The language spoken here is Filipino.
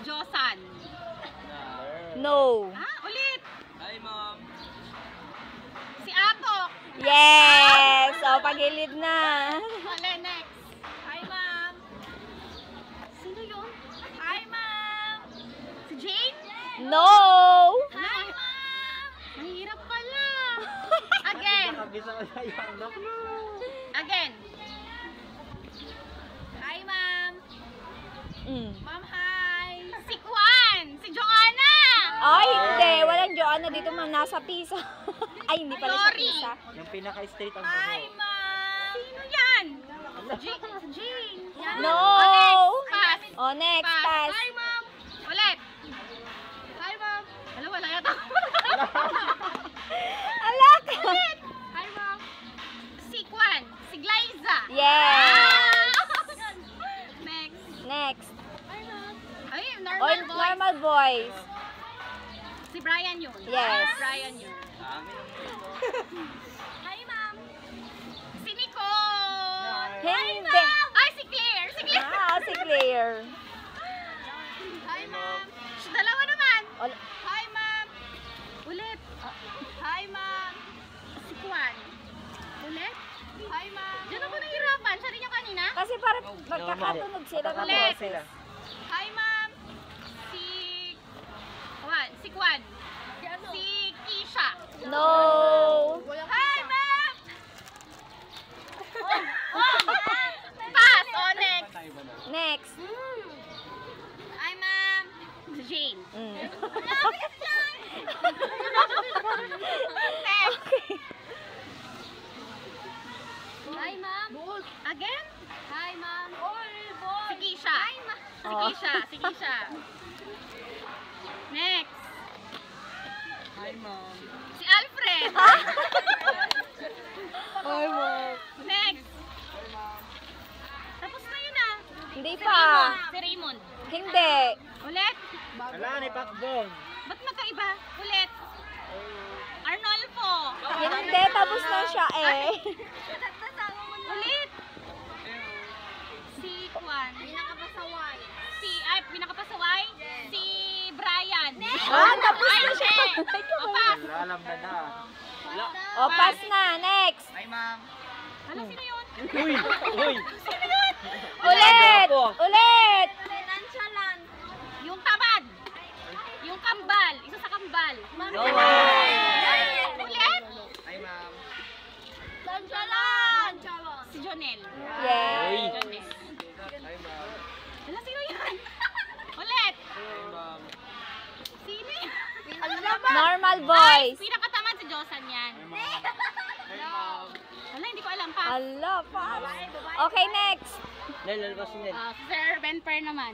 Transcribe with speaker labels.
Speaker 1: Josan.
Speaker 2: No.
Speaker 1: Ulit.
Speaker 3: Hi, Mom.
Speaker 1: Si Atok.
Speaker 2: Yes! O, pagilid na.
Speaker 1: Ulit, next. Hi, Ma'am. Sino yun? Hi, Ma'am. Si Jane?
Speaker 2: No!
Speaker 1: Hi, Ma'am. Mahirap pala. Again. Again. Hi, Ma'am. Ma'am, hi. Si Kwan. Si Joanna.
Speaker 2: Ay, hindi. Walang Joanna dito, ma'am. Nasa Pisa. Ay, hindi pala sa
Speaker 1: Lori.
Speaker 2: Pisa.
Speaker 3: Yung pinaka-straight ang
Speaker 1: Hi, Ma'am. Sino yan? Si Jane. Yan.
Speaker 2: No.
Speaker 1: Pass.
Speaker 2: O, next, pass.
Speaker 1: Hi, Ma'am. Ulit. Hi, Ma'am. Alam, wala yata.
Speaker 2: Alak!
Speaker 1: Ulit. Hi, Ma'am. Si Kwan. Si Glyza.
Speaker 2: Yes!
Speaker 1: Next.
Speaker 2: Next.
Speaker 1: Hi, Ma'am. Ay,
Speaker 2: O,
Speaker 1: normal voice.
Speaker 2: normal voice.
Speaker 1: Si Brian yun.
Speaker 2: Yes.
Speaker 1: Brian yun. Hi, Ma'am. Si Nicole.
Speaker 2: Hindi.
Speaker 1: Ay, si Claire. Si Claire.
Speaker 2: Ah, si Claire.
Speaker 1: Hi, Ma'am. Dalawa naman.
Speaker 2: O-
Speaker 1: Hi, Ma'am. Ulit. Hi, Ma'am. Si Kwan. Ulit. Hi, Ma'am. Diyan ako nahihirapan. Siya rin yung kanina.
Speaker 2: Kasi para magkakatunog sila ng
Speaker 1: Ulit.
Speaker 2: boses.
Speaker 1: Hi, Ma'am. Si Kwan. Si Kwan. Si Kisha.
Speaker 2: No.
Speaker 1: Hi, Ma'am. Pass. Oh, next.
Speaker 2: Next.
Speaker 1: Hi, Ma'am. Si Jane. Next. Hi, Ma'am. Again? Hi, Ma'am. Si Kisha. Hi, Ma'am. Si
Speaker 2: Oh.
Speaker 1: Kisha. Si Kisha. Next.
Speaker 3: Hi, Mom.
Speaker 1: Si Alfred.
Speaker 2: Ay, ma'am.
Speaker 1: Next. Tapos na yun ah.
Speaker 2: Hindi
Speaker 1: Si
Speaker 2: pa.
Speaker 1: Raymond. Si Raymond.
Speaker 2: Hindi.
Speaker 1: Ulit.
Speaker 3: Wala, ni Pakbong.
Speaker 1: Ba't magkaiba? Ulit. Arnolfo.
Speaker 2: Hindi, tapos na siya eh.
Speaker 1: Ulit. Si Juan. Pinakapasaway. Pinakapasaway? Si Brian.
Speaker 2: Ah, tapos na siya.
Speaker 1: O, pass.
Speaker 3: Alam na na.
Speaker 2: O, pass na. Next.
Speaker 3: Hi, Ma'am.
Speaker 1: Ano, sino yun?
Speaker 3: Uy! Uy!
Speaker 1: Sino yun?
Speaker 2: Ulit. Ulit.
Speaker 1: Yung tamad. Yung kambal. Isa sa kambal.
Speaker 3: No.
Speaker 1: Ulit.
Speaker 3: Hi, Ma'am.
Speaker 1: Si Jonel.
Speaker 2: Yes.
Speaker 1: Jonel.
Speaker 3: Hi, Ma'am.
Speaker 1: Wala, sino yan? Ulit.
Speaker 3: Hi, Ma'am.
Speaker 1: Sino yan?
Speaker 2: Normal
Speaker 1: Ay,
Speaker 2: voice.
Speaker 1: pinakatamad si Josan yan.
Speaker 3: Hi, Ma'am.
Speaker 1: Wala, hindi ko alam pa.
Speaker 2: Ala, pass. Okay, next.
Speaker 3: Lalabas niya.
Speaker 1: Sir Ben Per naman.